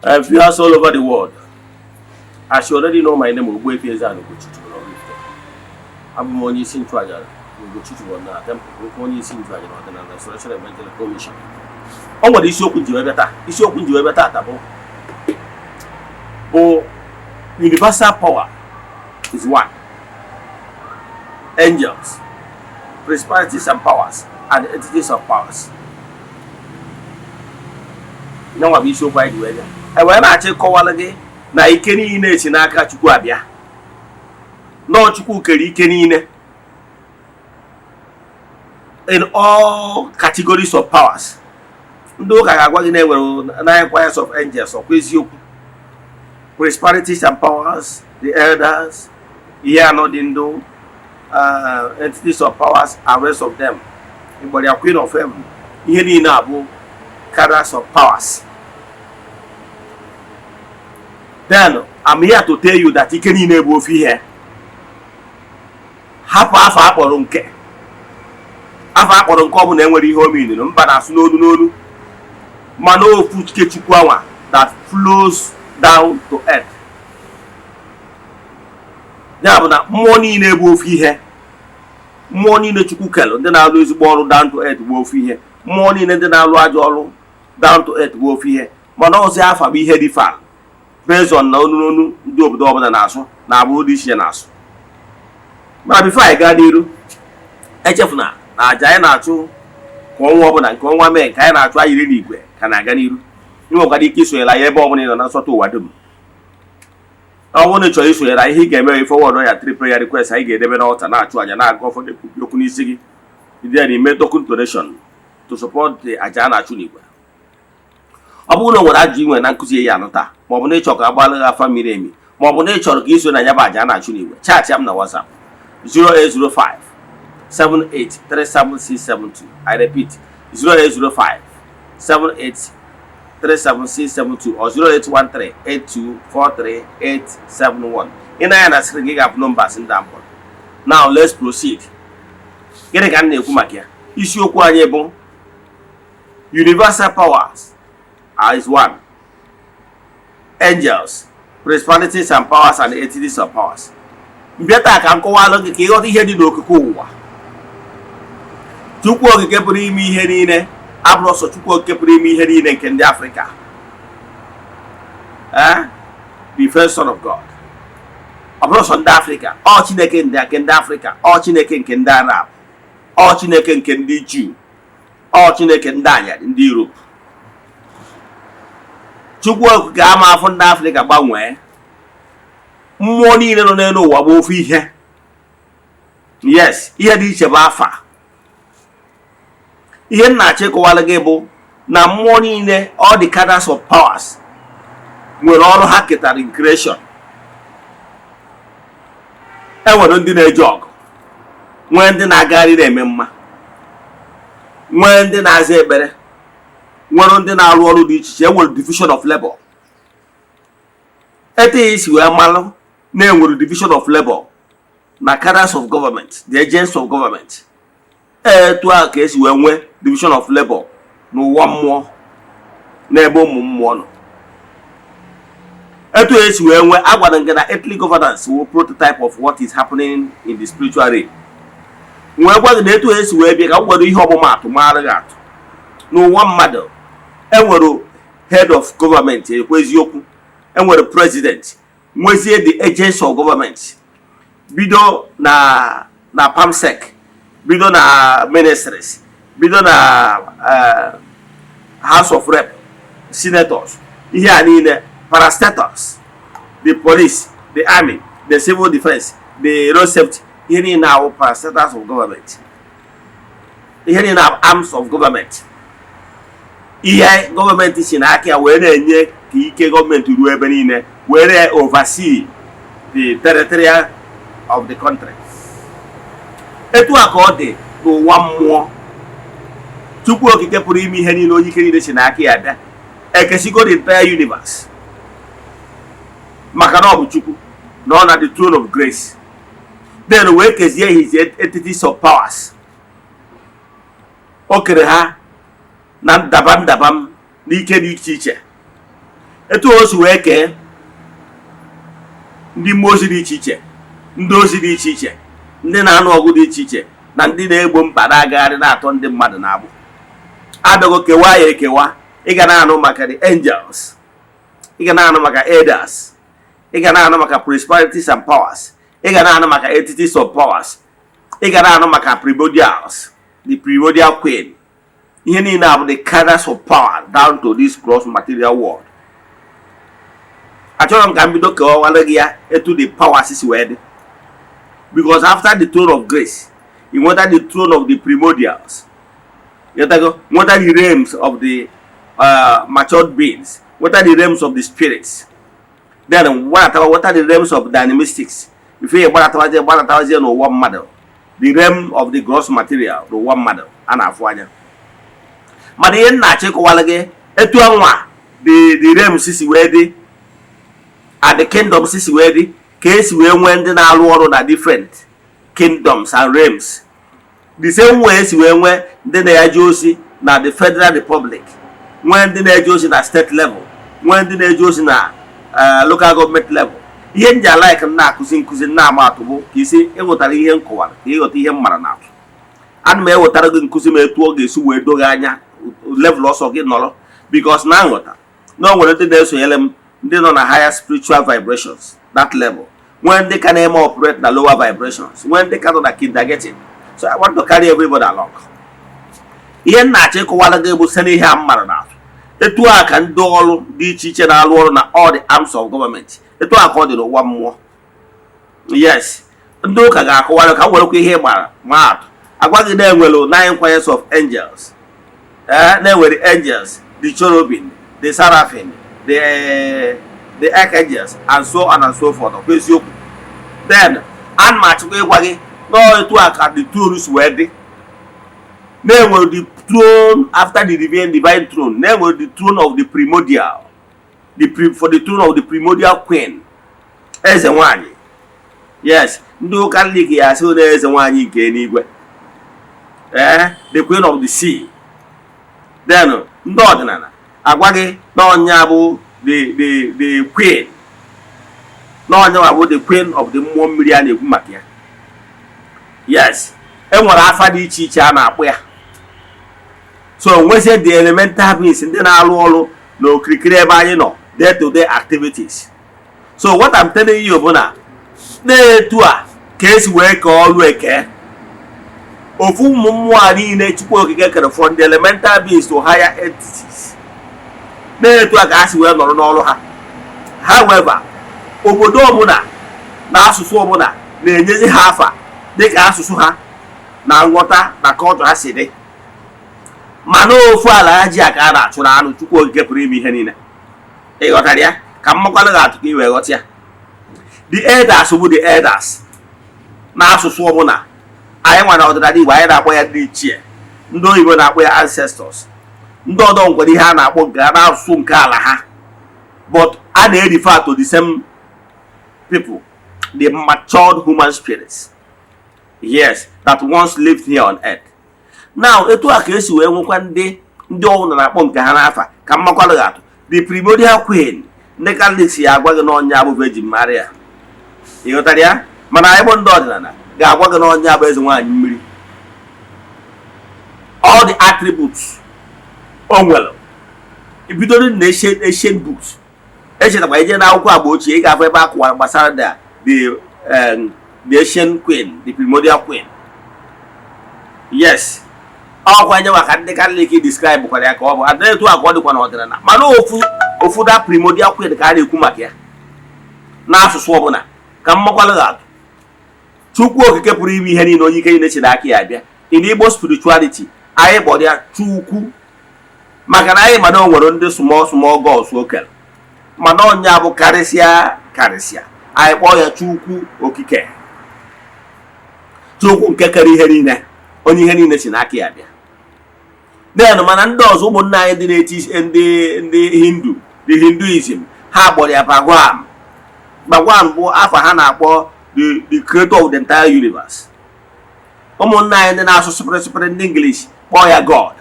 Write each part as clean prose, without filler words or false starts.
Viewers all over the world, as you already know, my name is Eze-Ana. I'm only seeing to Ajara. We go to one now. Them only seeing to Ajara. Then the Restoration Evangelical Commission. On what is your good better? Is your good better? Oh, universal power is one. Angels, principalities and powers, and entities of powers. Now I be so quite well. And when I take Kowalagi, na ikeni ine chinaka chukwu abia. No chukwu keri ikeni ine. In all categories of powers. Ndo kagagwa gine wero na choirs of angels or kwezioku. Principalities and powers, the elders, Eze-Ana entities of powers, and rest of them. But they are queen of heaven. Here in Abu, cadres of powers. Then I'm here to tell you that you can enable here. Half or unke. Half or uncommon and where you home in, but as no. Mano foot ketchukwawa that flows down to earth. Now, money enable here. Money in the chukukelo, then I'll lose borrow down to earth wolf here. Money in the large all down to earth wolf here. Mano say half a be heady fan. Based on no do than aso, now would this year aso. But before I got you, Echefna, a giant two, one woman and one man can try really well. Can I get you? You got the kiss like a bomb in an answer to what do. I want to choice where I get very forward or a 3 prayer requests. I get even out and I go for the Yokunisigi. Then he made a donation to support the Eze-Ana Chuniwa. I won't know what I do when Uncle Yanota. Mobile Chok Abala family. Mobile Chok is when I have Eze-Ana Chuniwa. Chat him now WhatsApp 0805 7837 I repeat 0805 7837 or 0813 8243 871. In I screen up numbers in Dampon. Now let's proceed. Get a gun Kumakia. Issue Kwanyebo. Universal powers is one. Angels, principalities and powers and entities of powers. Better can go along the chaotic headed Okuwa. Tukwo Kepri me heading. Abros of Tukwo Kepri me heading in Kenya, Africa. The first son of God. Abros on Africa. All Chineke Kenda Africa. All Chineke Kenda Arab. All Chineke Kendi Jew. All Chineke Ndanya in Europe. Chukwu Gama from Africa Bangwe. Money no wabo fi here. Yes, here di Chebafa. Here na cheko walagebo na money in all the cadres of powers. Will all hacked in creation. And we don't do a jog. When the Nagari remember. When the Naze better. When the Naru ditch, there was division of labor. It is where Malo name with division of labor. Na cadres of government, the agents of government. To our case, we division of labor. No one more. Nebo one. Eto is where Agwadangana ethnic governance will prototype of what is happening in the spiritual realm. Where the eto is where we have to Maragat. No one mother. And we're head of government, where's Yoku, and we're the president. Where's the agents of government? Bido na PAMSEC, bido na ministries, bido na House of Rep, senators. Here I need parastatals, the police, the army, the civil defense, the road safety. Here in our parastatals of government. Here in our arms of government. Here government is in Akia where the government to do even where they oversee the territory of the country. It will accord to one more. Chukwu okike pụrụ ime ihe niile onye ike niile si n'aka ya bịa ekesigo the entire universe maka na ọ bụ Chukwu na ọ na the throne of grace. Then wee kezie his entities of powers o kere ha na ndabam n'ike dị iche iche etu o si wee kee ndị mmụọ ozi dị iche iche, ndị ozi dị iche iche, ndị na-anụ ọgụ dị iche iche, na ndị na-egbo mkpa na-agagharị na-atọ ndị mmadụ na-agbụ. Abịago kewaa ya ekewa. Ị ga na-anụ maka the angels, ị ga na-anụ maka elders, ị ga na-anụ maka principalities and powers, ị ga na-anụ maka entities of powers, ị ga na-anụ maka primordials, the primordial queen. Ihe niile abụ the cadres of power down to this gross material world. Achọrọ m ka m bido kewawara gị ya etu the powers si wee dị. Because after the throne of grace, you wanted the throne of the primordials. You wanted the realms of the matured beings. Wanted the realms of the spirits. Then what are the realms of dynamistics? If you want to know one model, the realm of the gross material, the one model, and afwanya. But the end na check walage etu anwa the realms is ready, and the kingdoms is ready. Case we went in our world are different kingdoms and realms. The same way as we went then they are Josie now the Federal Republic. When they Josie at state level, when they Josie na local government level. Yen ja like na kuzin na matubo, kisi e wotara ihe nkowara, ke wota ihe mara na. An me wotara gin kuzin me etu oge su we doga anya level also gị nọrọ, because na nghọta no nwere ndị na-eso yelem ndị nọ na higher spiritual vibrations, that level, when they can even operate the lower vibrations, when they cannot kindergarten. So I want to carry everybody along. Ihe na-achọ ịkọwara gị bụ sị n'ihe a mara na etu a ka ndị ọrụ dị iche iche na-alụ ọrụ na all the arms of government, etu a ka ọ dị n'ụwa mmụọ. Yes, ndị ụka ga-akọwara ka werekwa ihe gbara ma atụ agwa gị na-enwere 9 choirs of angels. Na-enwere angels, the cherubim, the seraphim, the archangels, and so on and so forth. Then, and match way no to at the tourists were the name of the throne after the divine throne. Name of the throne of the primordial, for the throne of the primordial queen, Eze-Ana. Yes, no can leak here as soon as Eze-Ana anywhere. The queen of the sea. Then, Eze-Ana, Agwagi, Don Yabu, the queen. No, I know about the queen of the 1 million Makia. Yes, and what I find each channel where. So, when say the elemental means in the Nalo, no cricket by day to day activities. So, what I'm telling you, Bona, they too are case work all work, of whom one in each work from the elemental beings to higher entities. They too are as well or no. However, obodo ọbụla na-asụsụ ọbụla na-enyezi ha afa dịka asụsụ ha na nghọta na kọlchọ ha si dị, mana ofu ala ya ji aka a na-achụrụ anụ Chukwu okike pụrụ ime ihe niile. Ị ghọtara ya ka mmakwala ga-atụ ka i wee ghọta ya. The elders bụ the elders na asụsụ ọbụla anyị nwa na ọdịnala Igbo anyị na-akpọ ya ndị ichie, ndị oyibo na-akpọ ya ancestors, ndị ọdọ nkwere ihe a na-akpọ nke a na-asụsụ nke ala ha, but a na-refer to the same people, the matured human spirits, yes, that once lived here on earth. Now, etu a ka esi wee nwekwa ndị ọhụrụ na-akpọ nke ha n'afa ka mmakwala ga-atụ the primordial queen. Ndị Catholics ya agwa gị na onye abụ Virgin Maria. Ị ghọtara ya? Mana anyị bụ ndị ọdịnala ga-agwa gị na onye abụ Eze-Ana mmiri. All the attributes o nwere ibidoro na ancient books. Echetakwa ije na akwụkwọ agba ochie ị ga-afụ ebe akụwara gbasara the ancient queen, the primordial queen. Yes, ọkwa nye maka ndị Catholic describe kwara ya ka ọ bụ adịghị etu akọ dịkwa na ọdịnala, mana ofu da primordial queen ka a na-ekwu maka ya n'asụsụ ọbụla ka mmakwala ga-atụ Chukwu okike pụrụ ime ihe niile onye ike niile si n'aka ya abịa. In Igbo spirituality anyị kpọrọ ya Chukwu maka na anyị mana o nwere ndị small gods okere, mana onye abụ karịsịa anyị kpọọ ya Chukwu okike, Chukwu nke kere ihe niile, onye ihe niile si n'aka ya bịa. Then mana ndị ọzọ ụmụnne anyị dị na-eti ndị Hindu, the Hinduism, ha kpọrọ ya Bhagwan. Bhagwan bụ afa ha na-akpọ the creator of the entire universe. Ụmụnne anyị ndị na-asụ sịpịrịsịpịrị ndị English kpọọ ya God.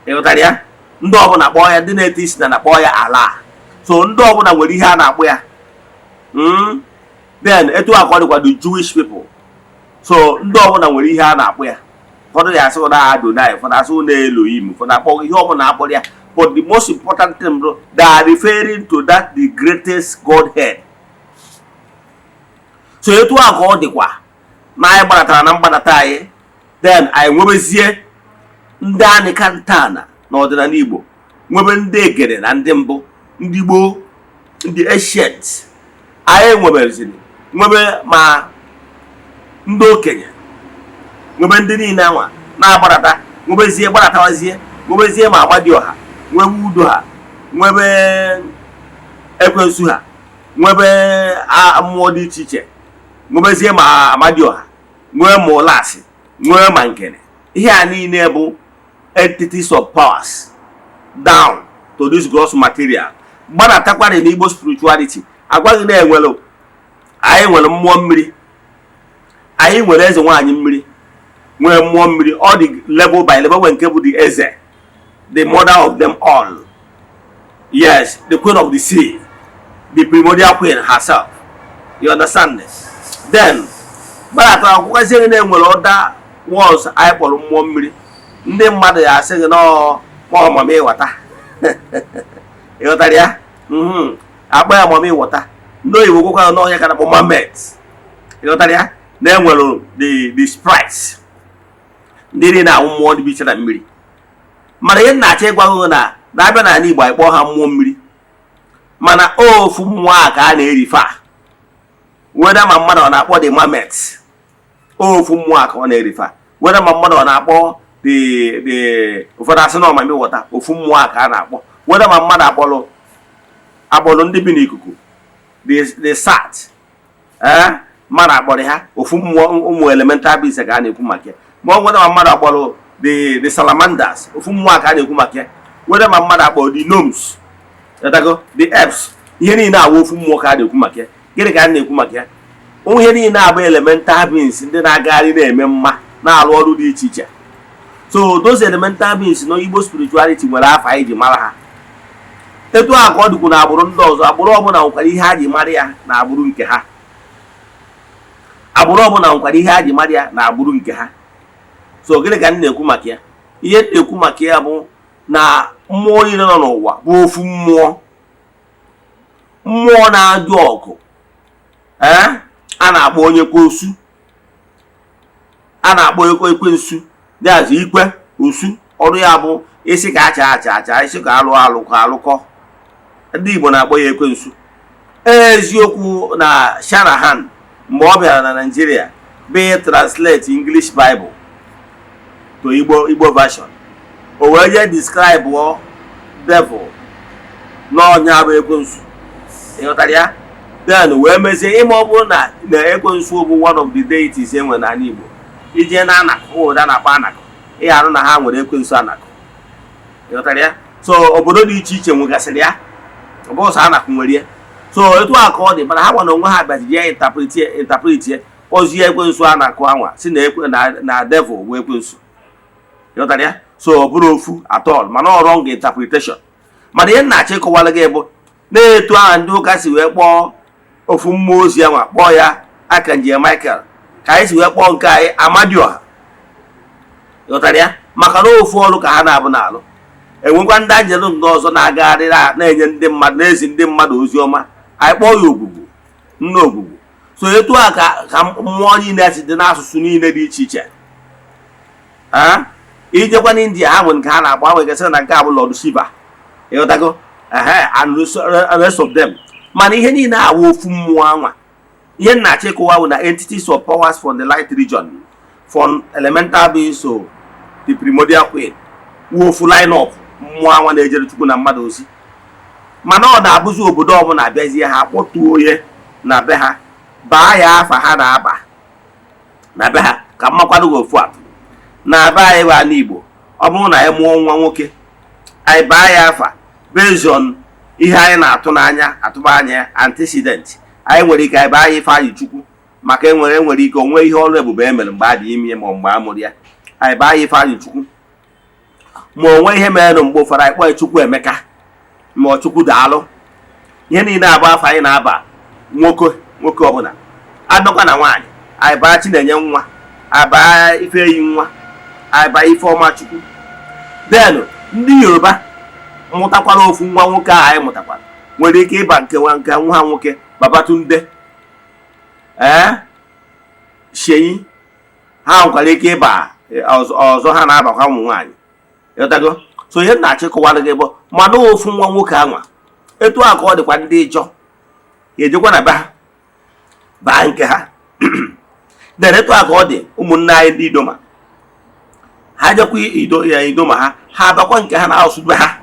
Ịghọtara ya? Ndị ọbụla kpọọ ya, ndị na-eti isi na kpọọ ya Allah. So ndị ọbụla nwere ihe a na-akpọ ya. Then etu a ka ọ dịkwa the Jewish people. So ndị ọbụla nwere ihe a na-akpọ ya. Ụfọdụ ya asị na Adonai, ụfọdụ asị na Elohim, ụfọdụ akpọ ihe ọbụla akpọrọ ya. But the most important thing, bro, they are referring to that the greatest Godhead. So etu a ka ọ dịkwa na anyị gbadatara na mgbadata anyị. Then anyị nwebezie ndị anyị ka ntana n'ọdịnala Igbo, nwebe ndị egede na ndị mbụ, ndị gboo, ndị ancient. Anyị nwebeziri nwebe ma ndị okenye, nwebe ndị niile anwa na-agbadata, nwebezie gbadatawazie, nwebezie ma Amadioha, nwebe udo ha, nwebe ekwensu ha, nwebe mmụọ dị iche iche, nwebezie ma Amadioha, nwee ma ụlasị, nwee ma nkene. Ihe a niile bụ entities of powers down to this gross material. Gbadatakwara n'Igbo spirituality. Agwaghị na enwere anyị nwere mmụọ mmiri, anyị nwere eze nwaanyị mmiri, nwee mmụọ mmiri, all the level by level, when nke bụ the eze, the mother of them all. Yes, the queen of the sea, the primordial queen herself. You understand this? Then gbadata akwụkwọzie na enwere other words anyị kpọrọ mmụọ mmiri. Ndị mmadụ ya asị gị nọọ mama ịghọta. Ịghọtara ya? Akpa ya mama ịghọta. Ndị oyibo gwụkwara n'ọhịa ka na-akpọ mermaids. Ịghọtara ya? Na enwere the sprites, ndị dị na-awụ mmụọ dị iche na mmiri. Mana ihe na-achọ ịgwa gị na na-abịa n'ala Igbo anyị kpọọ ha mmụọ mmiri, mana ofu mmụọ a ka a na-erifa. Weda ma mmadụ ọ na-akpọ the mermaids, ofu mmụọ a ka ọ na-erifa. Weda ma mmadụ ọ na-akpọ the ụfọdụ asị na ọmami ghọta, ofu mmụọ a ka a na-akpọ. Weda ma mmadụ akpọrọ ndị bi n'ikuku, the sat, mmadụ akpọrọ ha ofu mmụọ, ụmụ elemental beings ka a na-ekwu maka ya. Ma ọ weda ma mmadụ akpọrọ the salamanders, ofu mmụọ ka a na-ekwu maka ya. Weda ma mmadụ akpọrọ the gnomes, the elves, ihe niile awụ ofu mmụọ ka a na-ekwu maka ya. Gịnị ka a na-ekwu maka ya? Ihe niile abụ elemental beings ndị na-agagharị na-eme mma, na-arụ ọrụ dị iche iche. So those elemental beings no Igbo spirituality nwere afa anyị ji mara ha. Etu a ka ọ dịkwu na agbụrụ ndị ọzọ. Agbụrụ ọbụla nwekwara ihe ha ji mara ya na agbụrụ nke ha. Agbụrụ ọbụla nwekwara ihe ha ji mara ya na agbụrụ nke ha. So gịnị ka m na-ekwu maka ya? Ihe m na-ekwu maka ya bụ na mmụọ niile nọ n'ụwa bụ ofu mmụọ. Mmụọ na-ajụ ọgụ, a na-akpọ onye kwosu, a na-akpọ ekwensu, dịazụ ikwe osu. Ọrụ ya bụ isi ka acha, isi ka alụkọ. Ndị Igbo na-akpọ ya ekwensu. Eziokwu na Shanahan mgbe ọ bịara na Nigeria be translate English Bible to Igbo version, o wee je describe devil n'ọnya bụ ekwensu. Ịghọtara ya? Then wee mezie ime ọ bụrụ na ekwensu bụ one of the deities enwe n'ala Igbo. Ije na anakụ, ụda na-akpọ anakụ, ịharụ na ha nwere ekwensu anakụ. Ịghọtara ya? So obodo dị iche iche nwegasịrị ya, ọ bụ sọ anakụ nwere ya. So etu a ka ọ dị, mana ha nwa na onwe ha bịaji ya interpret ya, kpọzie ekwensu anakụ anwa si na devil bụ ekwensu. Ịghọtara ya? So ọ bụrụ ofu at all, mana ọ wrong interpretation. Mana ihe na-achọ ịkọwara gị bụ na-etu aha ndị ụka si wee kpọọ ofu mmụọ ozi anwa, kpọọ ya Archangel Michael, ka anyị si wee kpọọ nke anyị Amadioha. Ịghọtara ya? Maka na ofu ọrụ ka ha na-abụ n'alụ. Enwekwa ndị anjelu ndị ọzọ na-agagharị na-enye ndị mmadụ, na-ezi ndị mmadụ ozi ọma. Anyị kpọọ ya ogbugbu, nne ogbugbu. So etu a ka mmụọ niile si dị n'asụsụ niile dị iche iche. Ijekwa n'India ha nwere nke ha na-akpọ, ha nwere na nke a bụ Lord Shiva. Ịghọtago? And rest of them. Mana ihe niile awụ ofu mmụọ anwa. Ihe na-achọ ịkọwa bụ na entities of powers from the light region, from elemental beings, so the primordial queen, wofu line up mmụọ anwa na-ejere Chukwu na mmadụ ozi. Mana ọ na-abụzi obodo ọbụla abịazie ha kpọtuo onye na be ha, baa ya afa ha na-aba na be ha, ka mmakwado gị ofu atụ. Na be anyị bụ ala Igbo, ọ bụrụ na anyị mụọ nwa nwoke, anyị baa ya afa based on ihe anyị na-atụ n'anya, atụba anya antecedent. Anyị nwere ike anyị baa ya Ifeanyị Chukwu, maka enwere ike onwe ihe ọrụ ebube emere mgbe a dị ime ma mgbe a mụrụ ya. Anyị baa ya Ifeanyị Chukwu. Ma onwe ihe mere mgbe ụfọdụ anyị kpọọ Chukwu Emeka ma ọ Chukwu Daalụ. ihe niile abụ afọ anyị na-aba nwoke ọbụla adọkwa na nwaanyị anyị baa Chinenye nwa abaa Ifeyi nwa abaa Ifeọma Chukwu. Then ndị Yoruba mụtakwara ofu nwa nwoke ahụ anyị mụtakwara nwere ike ịba nke nwa ha nwoke Babatunde Sheyi, ha nwekwara ike ịba ọzọ ha na-abakwa ụmụ nwaanyị. Ịghọtago? So ihe na-achịkọwara gị bụ mana ofu nwa nwoke anwa etu a ka ọ dịkwa ndị ịjọ ejekwa na be ha baa nke ha. Then etu a ka ọ dị ụmụnne anyị ndị Idoma, ha jekwa Idoma ha abakwa nke ha na-asụ be ha.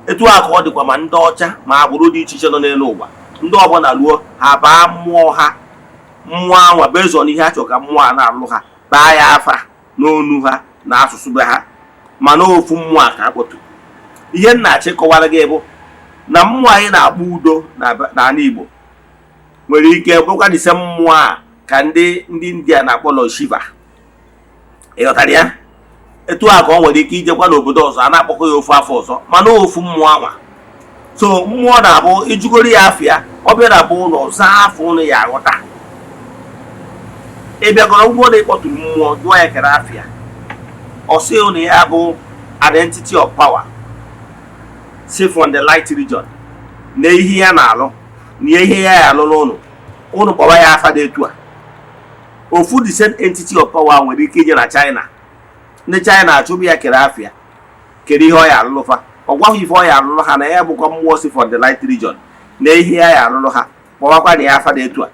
Etu a ka ọ dịkwa ma ndị ọcha ma agbụrụ dị iche iche nọ n'elu ụwa, ndị ọbụla ruo ha baa mmụọ ha, mmụọ anwa bụ ezo n'ihe ha chọrọ ka mmụọ a na-alụ ha, baa ya afa n'onu ha na asụsụ be ha, mana ofu mmụọ a ka akpọtụ. Ihe na-achịkọwara gị bụ na mmụọ anyị na-akpọ udo n'ala Igbo nwere ike bụrụkwa dịse mmụọ a ka ndị India na-akpọ Lord Shiva. Ịghọtara ya? Etu a ka ọ nwere ike ijekwa n'obodo ọzọ a na-akpọkọ ya ofu afọ ọzọ mana ofu mmụọ anwa. So mmụọ na-abụ ijugoro ya afịa ọ bịara bụ ụlọ zaa afọ ụlọ ya aghọta. Ị bịagoro ụgbọ na ịkpọtụrụ mmụọ jụọ ya kere afịa, ọ sị na ya bụ identity of power say from the light region na ihe ya na-alụ na ihe ya alụ ụnụ kpọwa ya afa dị etu a. Ofu the same entity of power nwere ike ije na China, ndị China achụbụ ya kere afịa kere ihe ọ ya alụlụ fa, ọ gwaghị ife ọ ya alụlụ ha na ya bụkwa mmụọ si from the light region na ihe ya alụlụ ha kpọwakwa na ya afa dị etu a.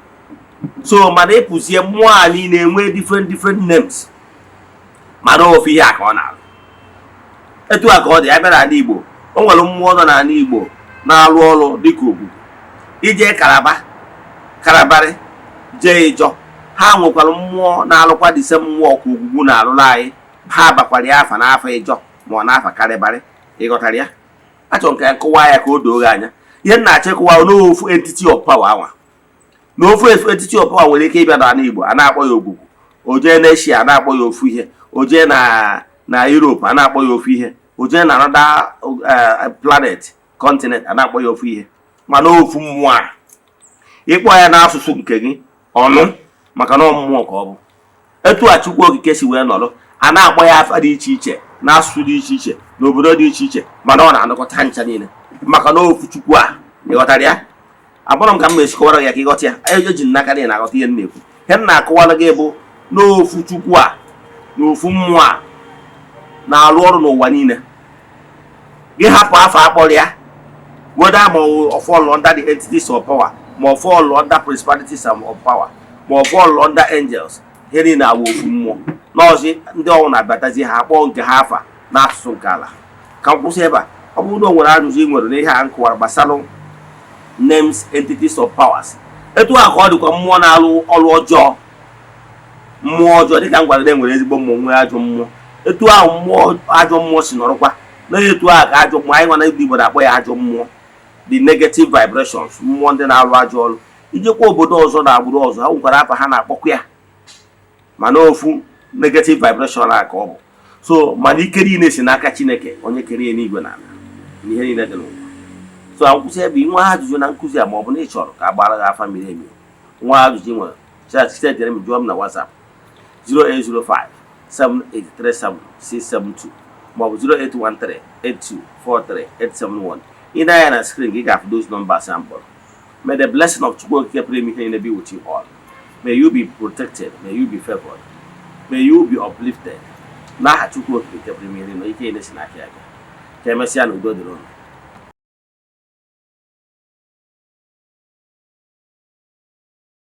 So mana ịpụzie mmụọ a niile enwe different names mana ofu ihe a ka ọ na-alụ. Etu a ka ọ dị abịa n'ala Igbo, o nwere mmụọ nọ n'ala Igbo na-alụ ọrụ dịka ogbugbu, ije Karabarị jee Ịjọ, ha nwekwara mmụọ na-alụkwa dịse mmụọ ka ogbugbu na-alụrụ anyị, ha bakwara ya afa n'afọ Ịjọ ma ọ na-afa Karabarị. Ịghọtara ya? Achọrọ nke nkọwa ya ka o doo gị anya. Ihe na-achịkọwa n'ofu entity of power anwa, n'ofu entity of power nwere ike ịbịa n'ala Igbo a na-akpọ ya ogbugbu, o jee na Eshia a na-akpọ ya ofu ihe, o jee na Europe a na-akpọ ya ofu ihe, o jee na another planet continent a na-akpọ ya ofu ihe, mana ofu mmụọ a ịkpọ ya n'asụsụ nke gị ọnụ maka na mmụọ ka ọ bụ. Etu a Chukwu Okike si wee nọrọ a na-akpọ ya afa dị iche iche n'asụsụ dị iche iche n'obodo dị iche iche mana ọ na-anọkọta ncha niile maka na ofu Chukwu a. Ịghọtara ya? Agbọrọ m ka m esikọwara ya ka ịghọta ya. Eji n'aka na ị na-aghọta ihe m na-ekwu. Ihe m na-akọwara gị bụ n'ofu Chukwu a na ofu mmụọ a na-alụ ọrụ n'ụwa niile. Gị hapụ afọ akpọrọ ya whether ma ọ fall under the entities of power ma ọ fall under principalities of power ma ọ fall under angels, ihe niile awụ ofu mmụọ. N'ọzi ndị ọnwụ na-abatazi ha akpọọ nke ha afa n'asụsụ nke ala. Ka m kwụsị ebe a. Ọ bụrụ na o nwere ajụjụ ị nwere n'ihe a nkọwara gbasara names entities of powers, etu a ka ọ dịkwa mmụọ na-alụ ọrụ ọjọọ, mmụọ ọjọọ dịka m gwara na enwere ezigbo mmụọ nwee ajọ mmụọ. Etu ahụ mmụọ ajọ mmụọ si nọrọkwa na etu a ka ajọ mmụọ anyị nwa na ndị Igbo na-akpọ ya ajọ mmụọ, the negative vibrations, mmụọ ndị na-alụ ajọ ọrụ. Ijekwa obodo ọzọ na agbụrụ ọzọ ha nwekwara afa ha na-akpọkwa ya mana ofu negative vibration a ka ọ bụ. So mana ike niile si n'aka Chineke onye kere ya n'igwe na ala na ihe niile dị n'ụwa. So nkwụsị ebe nwa ajụjụ na nkụzi a ma ọ bụ na ị chọrọ ka a gbara gị afa miri emi, nwa ajụjụ nwere chitere m jụọ m na WhatsApp 08057837672 maọbụ 08138243871. Ị na-anya na screen gị ga-afụ those numbers and kpọrọ. May the blessing of Chukwu Okike pụrụ ime ihe niile be with you all. May you be protected, may you be favored, may you be uplifted. N'aha Chukwu Okike pụrụ ime ihe niile ike niile si n'aka ya. Ka emesịa na udo dịrị unu.